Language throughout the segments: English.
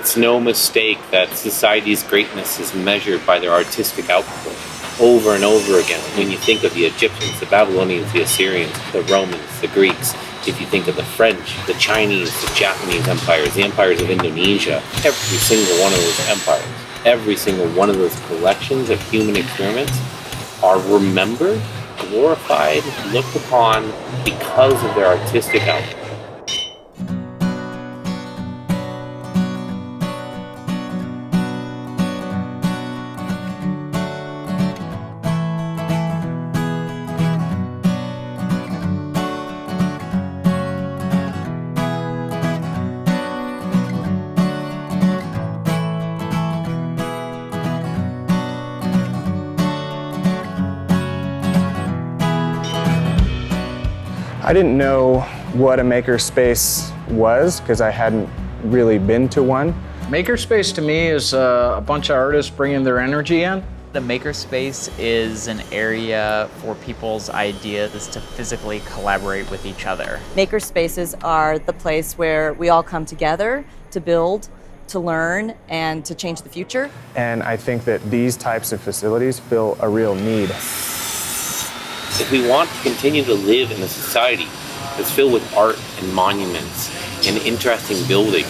It's no mistake that society's greatness is measured by their artistic output over and over again. When you think of the Egyptians, the Babylonians, the Assyrians, the Romans, the Greeks, if you think of the French, the Chinese, the Japanese empires, the empires of Indonesia, every single one of those empires, every single one of those collections of human experiments are remembered, glorified, looked upon because of their artistic output. I didn't know what a makerspace was because I hadn't really been to one. Makerspace to me is a bunch of artists bringing their energy in. The makerspace is an area for people's ideas to physically collaborate with each other. Makerspaces are the place where we all come together to build, to learn, and to change the future. And I think that these types of facilities fill a real need. If we want to continue to live in a society that's filled with art and monuments and interesting buildings,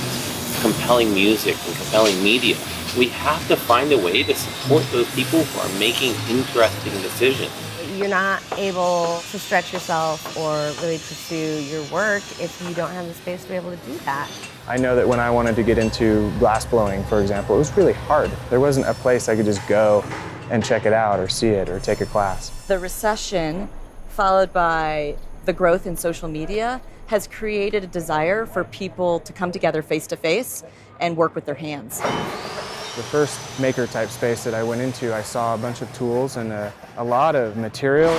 compelling music and compelling media, we have to find a way to support those people who are making interesting decisions. You're not able to stretch yourself or really pursue your work if you don't have the space to be able to do that. I know that when I wanted to get into glass blowing, for example, it was really hard. There wasn't a place I could just go and check it out or see it or take a class. The recession, followed by the growth in social media, has created a desire for people to come together face to face and work with their hands. The first maker type space that I went into, I saw a bunch of tools and a lot of material.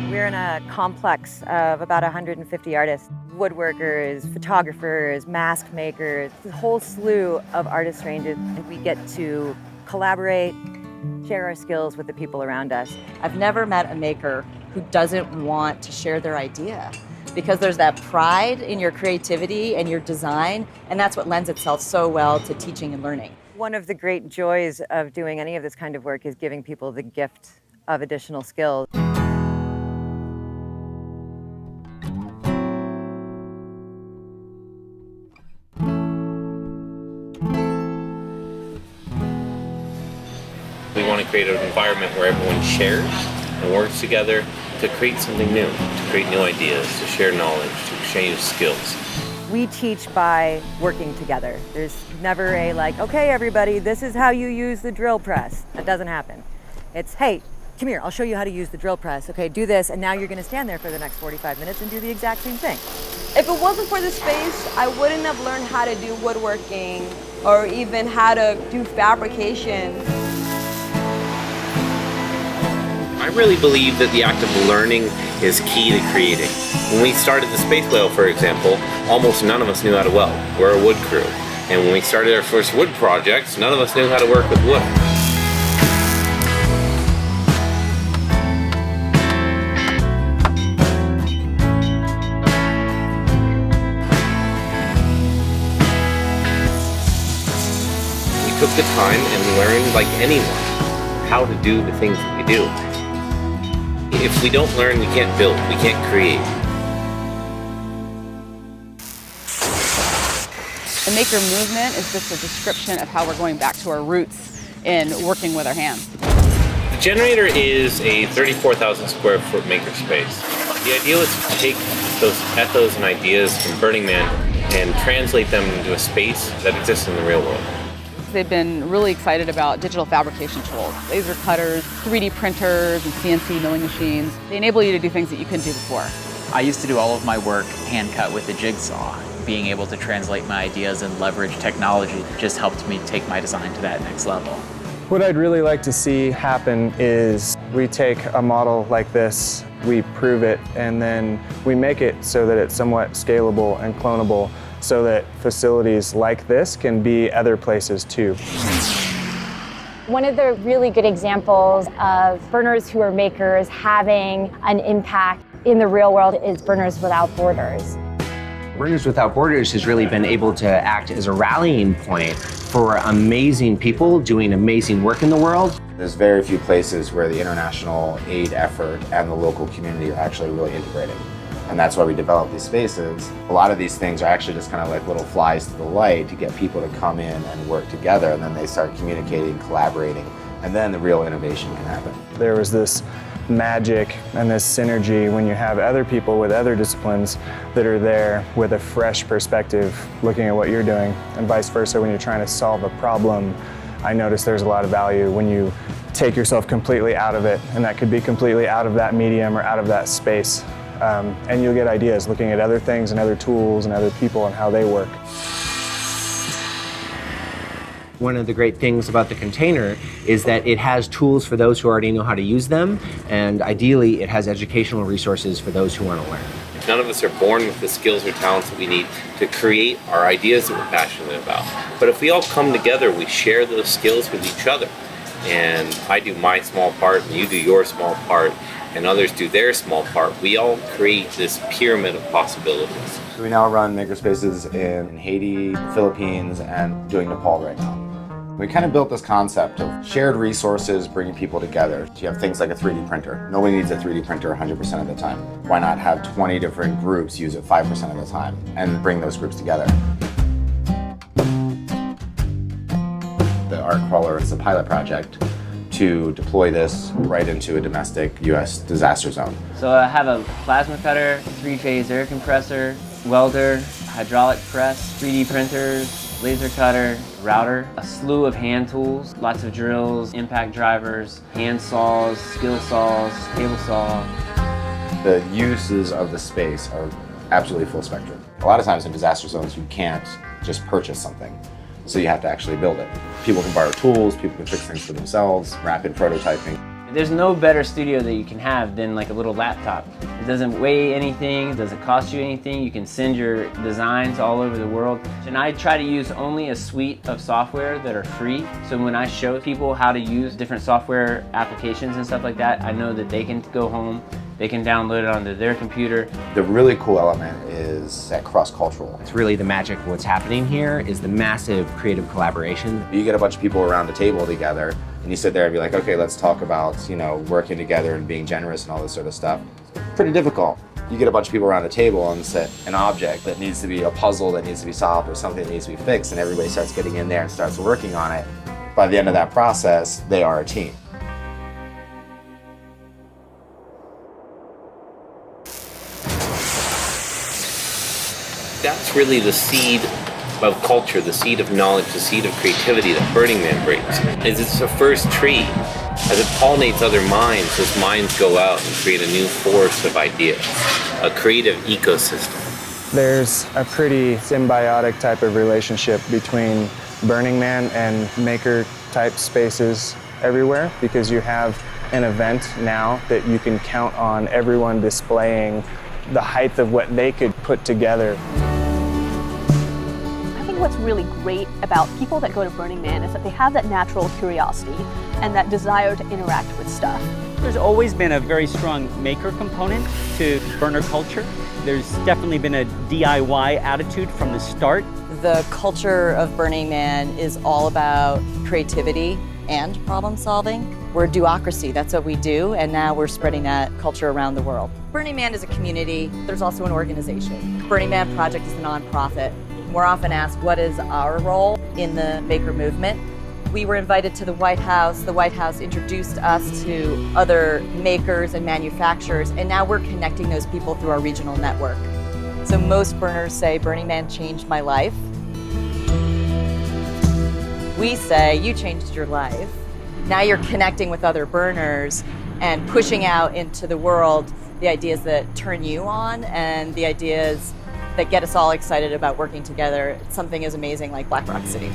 We're in a complex of about 150 artists, woodworkers, photographers, mask makers, a whole slew of artist ranges. And we get to collaborate, share our skills with the people around us. I've never met a maker who doesn't want to share their idea, because there's that pride in your creativity and your design, and that's what lends itself so well to teaching and learning. One of the great joys of doing any of this kind of work is giving people the gift of additional skills. We want to create an environment where everyone shares and works together to create something new, to create new ideas, to share knowledge, to exchange skills. We teach by working together. There's never a like, okay everybody, this is how you use the drill press. That doesn't happen. It's, hey, come here, I'll show you how to use the drill press. Okay, do this, and now you're gonna stand there for the next 45 minutes and do the exact same thing. If it wasn't for this space, I wouldn't have learned how to do woodworking or even how to do fabrication. I really believe that the act of learning is key to creating. When we started the Space Whale, for example, almost none of us knew how to weld. We're a wood crew. And when we started our first wood projects, none of us knew how to work with wood. We took the time and learned, like anyone, how to do the things that we do. If we don't learn, we can't build, we can't create. The maker movement is just a description of how we're going back to our roots in working with our hands. The generator is a 34,000 square foot makerspace. The idea was to take those ethos and ideas from Burning Man and translate them into a space that exists in the real world. They've been really excited about digital fabrication tools, laser cutters, 3D printers, and CNC milling machines. They enable you to do things that you couldn't do before. I used to do all of my work hand cut with a jigsaw. Being able to translate my ideas and leverage technology just helped me take my design to that next level. What I'd really like to see happen is we take a model like this, we prove it, and then we make it so that it's somewhat scalable and clonable, so that facilities like this can be other places too. One of the really good examples of burners who are makers having an impact in the real world is Burners Without Borders. Burners Without Borders has really been able to act as a rallying point for amazing people doing amazing work in the world. There's very few places where the international aid effort and the local community are actually really integrated. And that's why we develop these spaces. A lot of these things are actually just kind of like little flies to the light to get people to come in and work together, and then they start communicating, collaborating, and then the real innovation can happen. There was this magic and this synergy when you have other people with other disciplines that are there with a fresh perspective looking at what you're doing, and vice versa when you're trying to solve a problem. I notice there's a lot of value when you take yourself completely out of it, and that could be completely out of that medium or out of that space. And you'll get ideas looking at other things and other tools and other people and how they work. One of the great things about the container is that it has tools for those who already know how to use them, and ideally it has educational resources for those who want to learn. None of us are born with the skills or talents that we need to create our ideas that we're passionate about. But if we all come together, we share those skills with each other. And I do my small part, and you do your small part, and others do their small part. We all create this pyramid of possibilities. We now run makerspaces in Haiti, Philippines, and doing Nepal right now. We kind of built this concept of shared resources bringing people together. You have things like a 3D printer. Nobody needs a 3D printer 100% of the time. Why not have 20 different groups use it 5% of the time and bring those groups together? The art crawler is a pilot project to deploy this right into a domestic U.S. disaster zone. So I have a plasma cutter, 3-phase air compressor, welder, hydraulic press, 3D printers, laser cutter, router, a slew of hand tools, lots of drills, impact drivers, hand saws, skill saws, table saw. The uses of the space are absolutely full spectrum. A lot of times in disaster zones you can't just purchase something, so you have to actually build it. People can borrow tools, people can fix things for themselves, rapid prototyping. There's no better studio that you can have than like a little laptop. It doesn't weigh anything, it doesn't cost you anything. You can send your designs all over the world. And I try to use only a suite of software that are free. So when I show people how to use different software applications and stuff like that, I know that they can go home, they can download it onto their computer. The really cool element is that cross-cultural. It's really the magic of what's happening here is the massive creative collaboration. You get a bunch of people around the table together and you sit there and be like, okay, let's talk about, working together and being generous and all this sort of stuff. Pretty difficult. You get a bunch of people around the table and set an object that needs to be a puzzle that needs to be solved or something that needs to be fixed, and everybody starts getting in there and starts working on it. By the end of that process, they are a team. That's really the seed of culture, the seed of knowledge, the seed of creativity that Burning Man brings. It's the first tree. As it pollinates other minds, those minds go out and create a new forest of ideas, a creative ecosystem. There's a pretty symbiotic type of relationship between Burning Man and maker type spaces everywhere, because you have an event now that you can count on everyone displaying the height of what they could put together. What's really great about people that go to Burning Man is that they have that natural curiosity and that desire to interact with stuff. There's always been a very strong maker component to burner culture. There's definitely been a DIY attitude from the start. The culture of Burning Man is all about creativity and problem solving. We're a duocracy, that's what we do, and now we're spreading that culture around the world. Burning Man is a community, there's also an organization. Burning Man Project is a nonprofit. We're often asked, what is our role in the maker movement? We were invited to the White House. The White House introduced us to other makers and manufacturers, and now we're connecting those people through our regional network. So most burners say, Burning Man changed my life. We say, you changed your life. Now you're connecting with other burners and pushing out into the world the ideas that turn you on and the ideas that get us all excited about working together. Something as amazing like Black Rock City.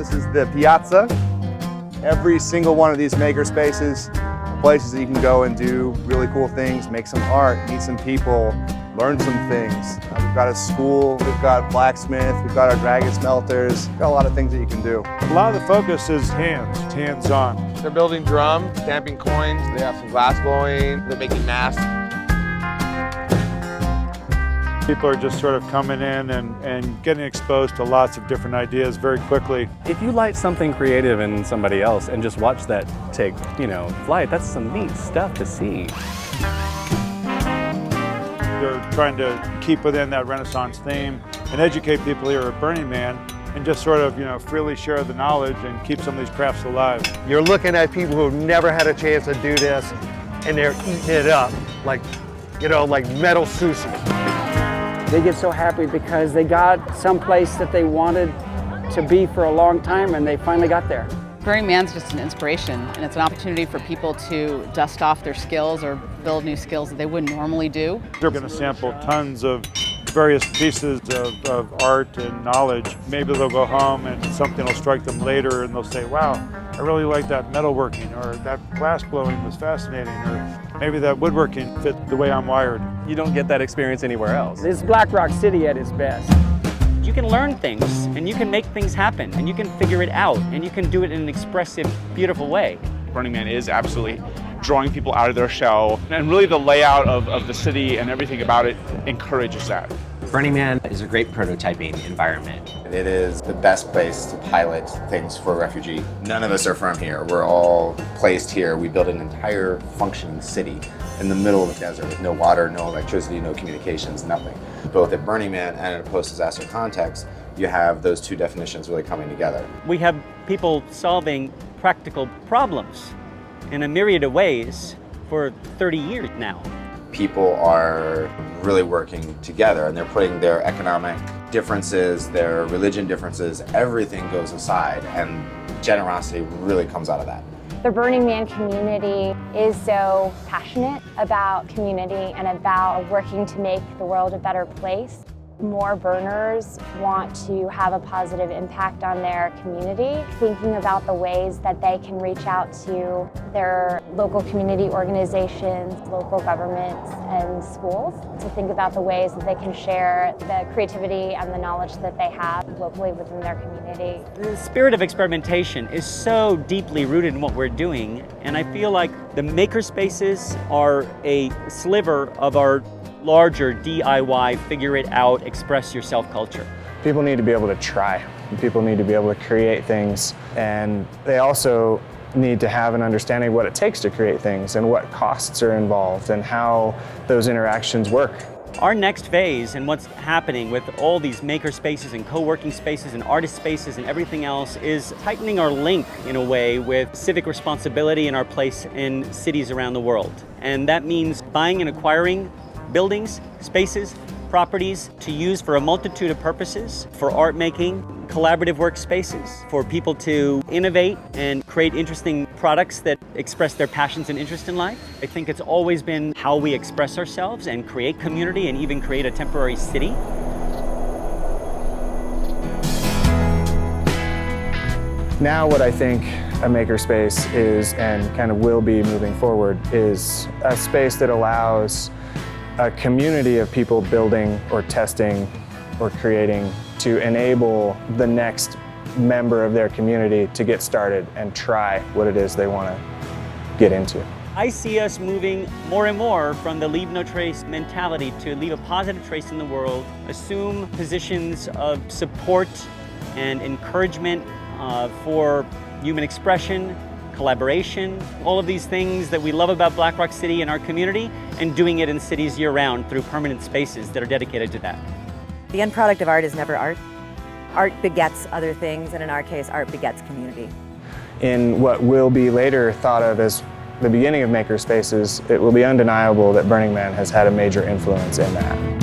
This is the piazza. Every single one of these makerspaces are places that you can go and do really cool things, make some art, meet some people, learn some things. We've got a school, we've got a blacksmith, we've got our dragon smelters, we've got a lot of things that you can do. A lot of the focus is hands-on. They're building drums, stamping coins, they have some glass blowing, they're making masks. People are just sort of coming in and getting exposed to lots of different ideas very quickly. If you light something creative in somebody else and just watch that take, flight, that's some neat stuff to see. They're trying to keep within that Renaissance theme and educate people here at Burning Man and just sort of, freely share the knowledge and keep some of these crafts alive. You're looking at people who've never had a chance to do this, and they're eating it up like metal sushi. They get so happy because they got someplace that they wanted to be for a long time, and they finally got there. Burning Man's just an inspiration, and it's an opportunity for people to dust off their skills or build new skills that they wouldn't normally do. They're going to sample tons of various pieces of art and knowledge. Maybe they'll go home and something will strike them later and they'll say, wow, I really like that metalworking, or that glass blowing was fascinating, or maybe that woodworking fit the way I'm wired. You don't get that experience anywhere else. This is Black Rock City at its best. You can learn things, and you can make things happen, and you can figure it out, and you can do it in an expressive, beautiful way. Burning Man is absolutely drawing people out of their shell, and really the layout of the city and everything about it encourages that. Burning Man is a great prototyping environment. It is the best place to pilot things for a refugee. None of us are from here. We're all placed here. We built an entire functioning city in the middle of the desert with no water, no electricity, no communications, nothing. Both at Burning Man and in a post-disaster context, you have those two definitions really coming together. We have people solving practical problems in a myriad of ways for 30 years now. People are really working together, and they're putting their economic differences, their religion differences, everything goes aside, and generosity really comes out of that. The Burning Man community is so passionate about community and about working to make the world a better place. More burners want to have a positive impact on their community, thinking about the ways that they can reach out to their local community organizations, local governments, and schools to think about the ways that they can share the creativity and the knowledge that they have locally within their community. The spirit of experimentation is so deeply rooted in what we're doing, and I feel like the makerspaces are a sliver of our larger DIY, figure it out, express yourself culture. People need to be able to try. People need to be able to create things, and they also need to have an understanding of what it takes to create things and what costs are involved and how those interactions work. Our next phase and what's happening with all these maker spaces and co-working spaces and artist spaces and everything else is tightening our link in a way with civic responsibility and our place in cities around the world. And that means buying and acquiring buildings, spaces, properties to use for a multitude of purposes, for art making, collaborative workspaces, for people to innovate and create interesting products that express their passions and interest in life. I think it's always been how we express ourselves and create community and even create a temporary city. Now what I think a makerspace is, and kind of will be moving forward, is a space that allows a community of people building or testing or creating to enable the next member of their community to get started and try what it is they want to get into. I see us moving more and more from the leave no trace mentality to leave a positive trace in the world, assume positions of support and encouragement for human expression, collaboration, all of these things that we love about Black Rock City and our community, and doing it in cities year-round through permanent spaces that are dedicated to that. The end product of art is never art. Art begets other things, and in our case, art begets community. In what will be later thought of as the beginning of makerspaces, it will be undeniable that Burning Man has had a major influence in that.